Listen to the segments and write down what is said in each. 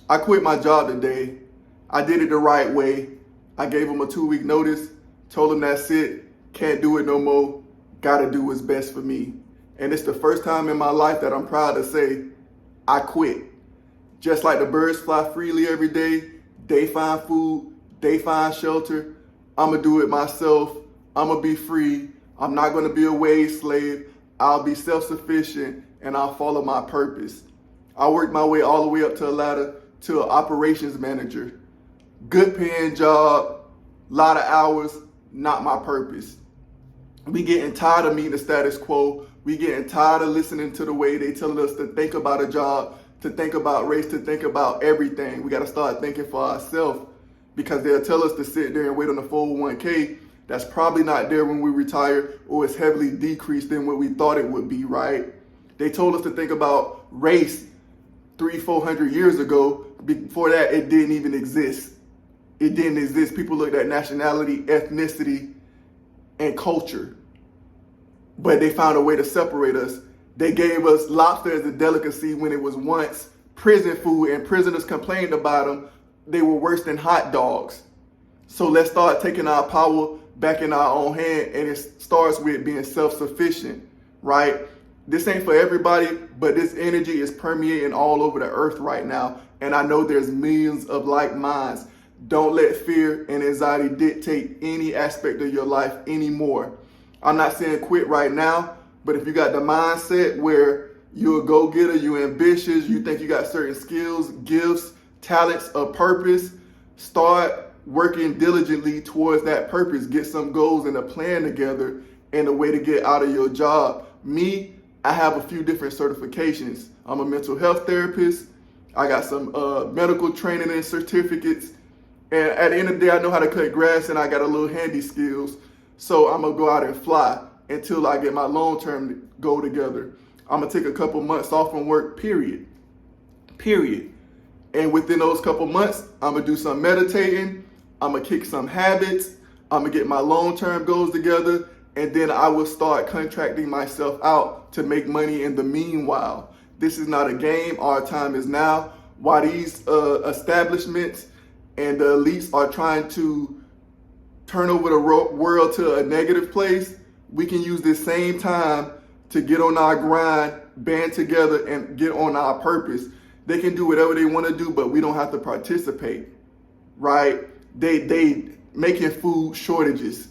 I quit my job today. I did it the right way. I gave them a 2-week notice, told them that's it, can't do it no more, gotta do what's best for me. And it's the first time in my life that I'm proud to say, I quit. Just like the birds fly freely every day, they find food, they find shelter, I'ma do it myself, I'ma be free, I'm not gonna be a wage slave, I'll be self-sufficient, and I'll follow my purpose. I worked my way all the way up to a ladder to an operations manager. Good paying job, lot of hours, not my purpose. We getting tired of meeting the status quo. We getting tired of listening to the way they telling us to think about a job, to think about race, to think about everything. We got to start thinking for ourselves, because they'll tell us to sit there and wait on the 401k. That's probably not there when we retire, or it's heavily decreased than what we thought it would be, right? They told us to think about race 300-400 years ago. Before that, it didn't even exist. It didn't exist. People looked at nationality, ethnicity, and culture. But they found a way to separate us. They gave us lobster as a delicacy when it was once prison food, and prisoners complained about them. They were worse than hot dogs. So let's start taking our power back in our own hand, and it starts with being self-sufficient, right? This ain't for everybody, but this energy is permeating all over the earth right now. And I know there's millions of like minds. Don't let fear and anxiety dictate any aspect of your life anymore. I'm not saying quit right now, but if you got the mindset where you're a go-getter, you're ambitious, you think you got certain skills, gifts, talents, a purpose, start working diligently towards that purpose. Get some goals and a plan together and a way to get out of your job. Me, I have a few different certifications. I'm a mental health therapist. I got some medical training and certificates. And at the end of the day, I know how to cut grass, and I got a little handy skills. So I'm gonna go out and fly until I get my long-term goal together. I'm gonna take a couple months off from work, period. And within those couple months, I'm gonna do some meditating, I'm gonna kick some habits, I'm gonna get my long-term goals together, and then I will start contracting myself out to make money in the meanwhile. This is not a game, our time is now. While these establishments and the elites are trying to turn over the world to a negative place, we can use this same time to get on our grind, band together, and get on our purpose. They can do whatever they want to do, but we don't have to participate, right? They making food shortages.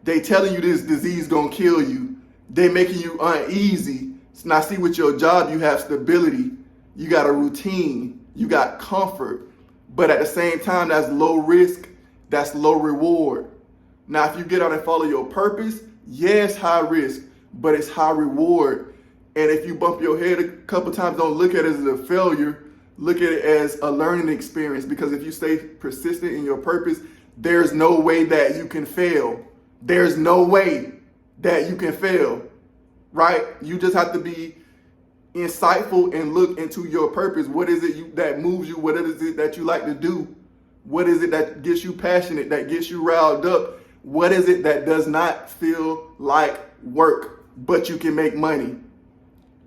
They telling you this disease gonna kill you. They making you uneasy. Now see, with your job, you have stability. You got a routine. You got comfort. But at the same time, that's low risk. That's low reward. Now, if you get out and follow your purpose, yes, high risk, but it's high reward. And if you bump your head a couple times, don't look at it as a failure. Look at it as a learning experience, because if you stay persistent in your purpose, there's no way that you can fail. There's no way that you can fail, right? You just have to be insightful and look into your purpose. What is it that moves you? What is it that you like to do? What is it that gets you passionate, that gets you riled up? What is it that does not feel like work, but you can make money?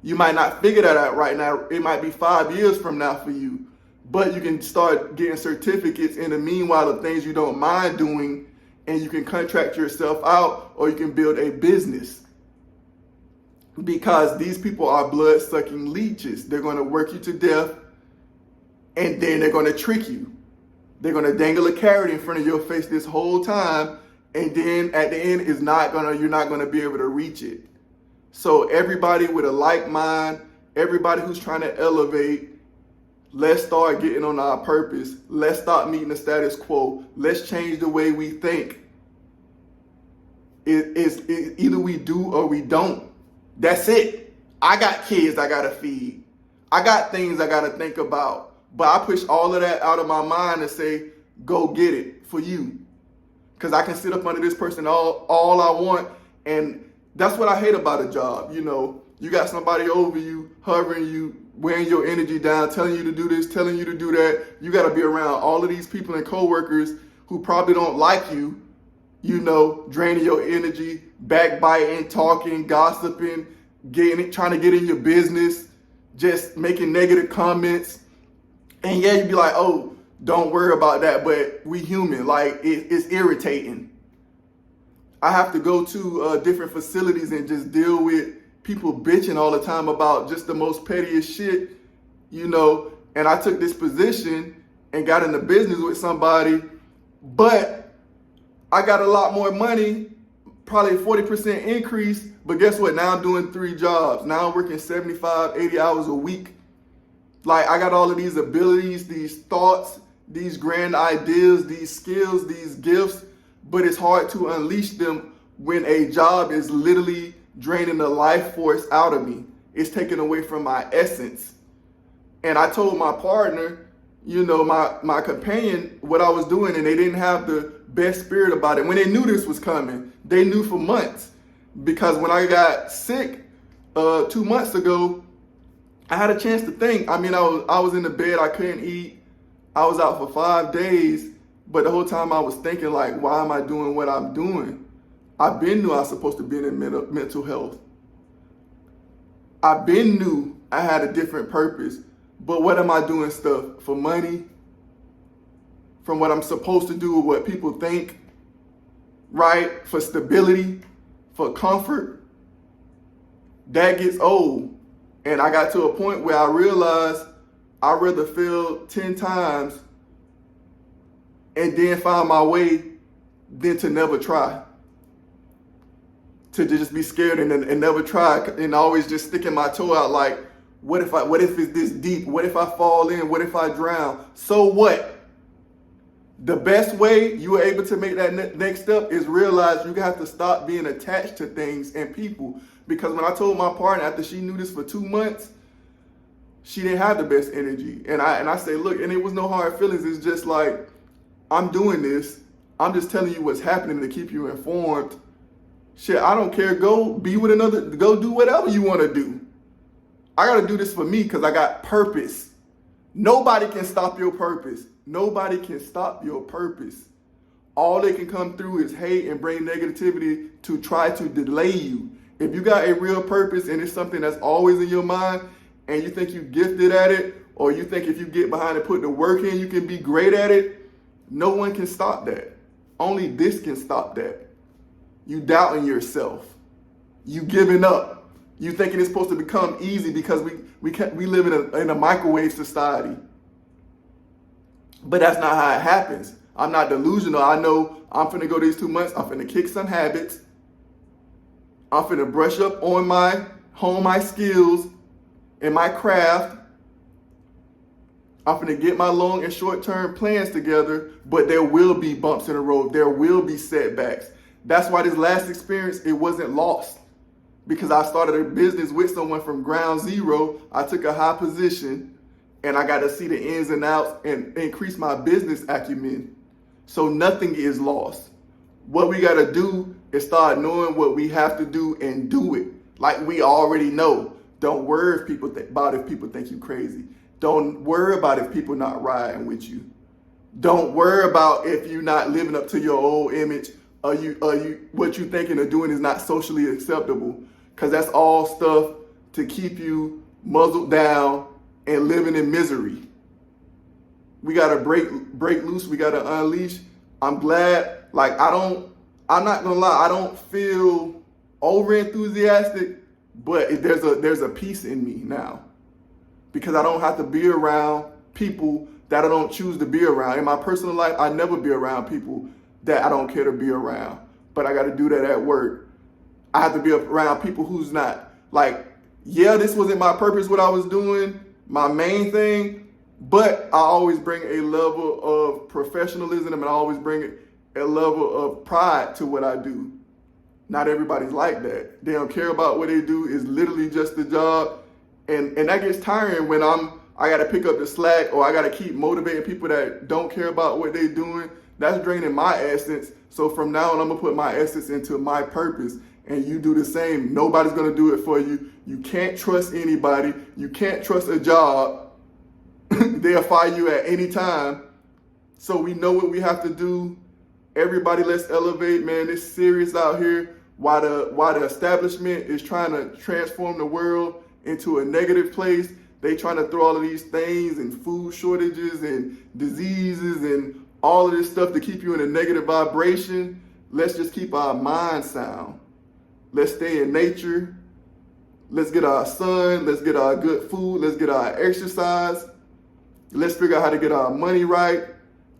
You might not figure that out right now. It might be 5 years from now for you, but you can start getting certificates in the meanwhile of things you don't mind doing, and you can contract yourself out, or you can build a business. Because these people are blood-sucking leeches. They're going to work you to death, and then they're going to trick you. They're going to dangle a carrot in front of your face this whole time, and then at the end, you're not going to be able to reach it. So everybody with a like mind, everybody who's trying to elevate, let's start getting on our purpose. Let's stop meeting the status quo. Let's change the way we think. Either we do or we don't. That's it. I got kids I gotta feed. I got things I gotta think about. But I push all of that out of my mind and say, go get it for you. Because I can sit up under this person all I want. And that's what I hate about a job. You know, you got somebody over you, hovering you, wearing your energy down, telling you to do this, telling you to do that. You gotta be around all of these people and coworkers who probably don't like you, you know, draining your energy, backbiting, talking, gossiping, trying to get in your business, just making negative comments. And yeah, you'd be like, oh, don't worry about that, but we human. Like, it's irritating. I have to go to different facilities and just deal with people bitching all the time about just the most pettiest shit, you know. And I took this position and got into business with somebody, but I got a lot more money, probably a 40% increase. But guess what? Now I'm doing 3 jobs. Now I'm working 75, 80 hours a week. Like, I got all of these abilities, these thoughts, these grand ideas, these skills, these gifts, but it's hard to unleash them when a job is literally draining the life force out of me. It's taken away from my essence. And I told my partner, you know, my companion, what I was doing, and they didn't have the best spirit about it. When they knew this was coming, they knew for months. Because when I got sick 2 months ago, I had a chance to think. I mean, I was in the bed, I couldn't eat. I was out for 5 days, but the whole time I was thinking, like, why am I doing what I'm doing? I've been knew I was supposed to be in mental health. I've been knew I had a different purpose, but what am I doing stuff for money? From what I'm supposed to do, what people think, right? For stability, for comfort. That gets old. And I got to a point where I realized I'd rather fail 10 times and then find my way than to never try. To just be scared and never try, and always just sticking my toe out like, what if it's this deep? What if I fall in? What if I drown? So what? The best way you are able to make that next step is realize you have to stop being attached to things and people. Because when I told my partner after she knew this for 2 months, she didn't have the best energy. And I say, look, and it was no hard feelings. It's just like, I'm doing this. I'm just telling you what's happening to keep you informed. Shit, I don't care. Go be with another, go do whatever you want to do. I got to do this for me because I got purpose. Nobody can stop your purpose. Nobody can stop your purpose. All they can come through is hate and bring negativity to try to delay you. If you got a real purpose and it's something that's always in your mind and you think you're gifted at it, or you think if you get behind and put the work in, you can be great at it, no one can stop that. Only this can stop that. You doubting yourself. You giving up. You thinking it's supposed to become easy because we live in a microwave society. But that's not how it happens. I'm not delusional. I know I'm finna go these 2 months. I'm finna kick some habits. I'm finna brush up on my skills and my craft. I'm finna get my long and short-term plans together, but there will be bumps in the road. There will be setbacks. That's why this last experience, it wasn't lost. Because I started a business with someone from ground zero. I took a high position and I got to see the ins and outs and increase my business acumen. So nothing is lost. What we got to do is start knowing what we have to do and do it. Like we already know. Don't worry if people think you crazy. Don't worry about if people not riding with you. Don't worry about if you're not living up to your old image. What you thinking of doing is not socially acceptable, because that's all stuff to keep you muzzled down and living in misery. We gotta break loose. We gotta unleash. I'm glad. Like I'm not gonna lie. I don't feel over enthusiastic, but there's a peace in me now, because I don't have to be around people that I don't choose to be around. In my personal life, I never be around people that I don't care to be around, but I got to do that at work. I have to be around people who's not like, yeah, this wasn't my purpose, what I was doing, my main thing, but I always bring a level of professionalism and I always bring a level of pride to what I do. Not everybody's like that. They don't care about what they do. It's literally just the job. And that gets tiring when I got to pick up the slack, or I got to keep motivating people that don't care about what they're doing. That's draining my essence. So from now on, I'm going to put my essence into my purpose. And you do the same. Nobody's going to do it for you. You can't trust anybody. You can't trust a job. They'll fire you at any time. So we know what we have to do. Everybody, let's elevate, man. It's serious out here. While the establishment is trying to transform the world into a negative place, They trying to throw all of these things and food shortages and diseases and all of this stuff to keep you in a negative vibration. Let's just keep our mind sound. Let's stay in nature. Let's get our sun. Let's get our good food. Let's get our exercise. Let's figure out how to get our money right.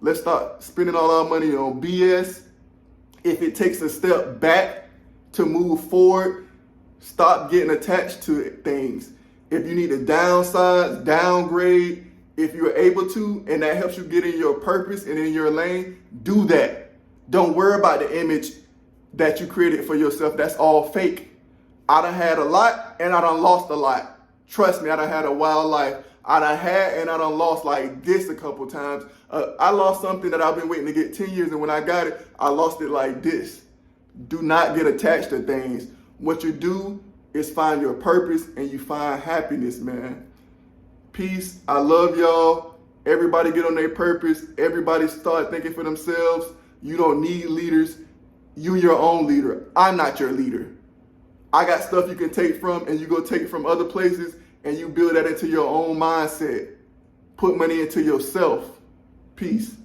Let's start spending all our money on BS. If it takes a step back to move forward, stop getting attached to things. If you need to downsize, downgrade, if you're able to, and that helps you get in your purpose and in your lane, do that. Don't worry about the image that you created for yourself. That's all fake. I done had a lot and I done lost a lot. Trust me, I done had a wild life. I done had and I done lost like this a couple times. I lost something that I've been waiting to get 10 years, and when I got it, I lost it like this. Do not get attached to things. What you do is find your purpose and you find happiness, man. Peace. I love y'all. Everybody get on their purpose. Everybody start thinking for themselves. You don't need leaders. You your own leader. I'm not your leader. I got stuff you can take from, and you go take it from other places, and you build that into your own mindset. Put money into yourself. Peace.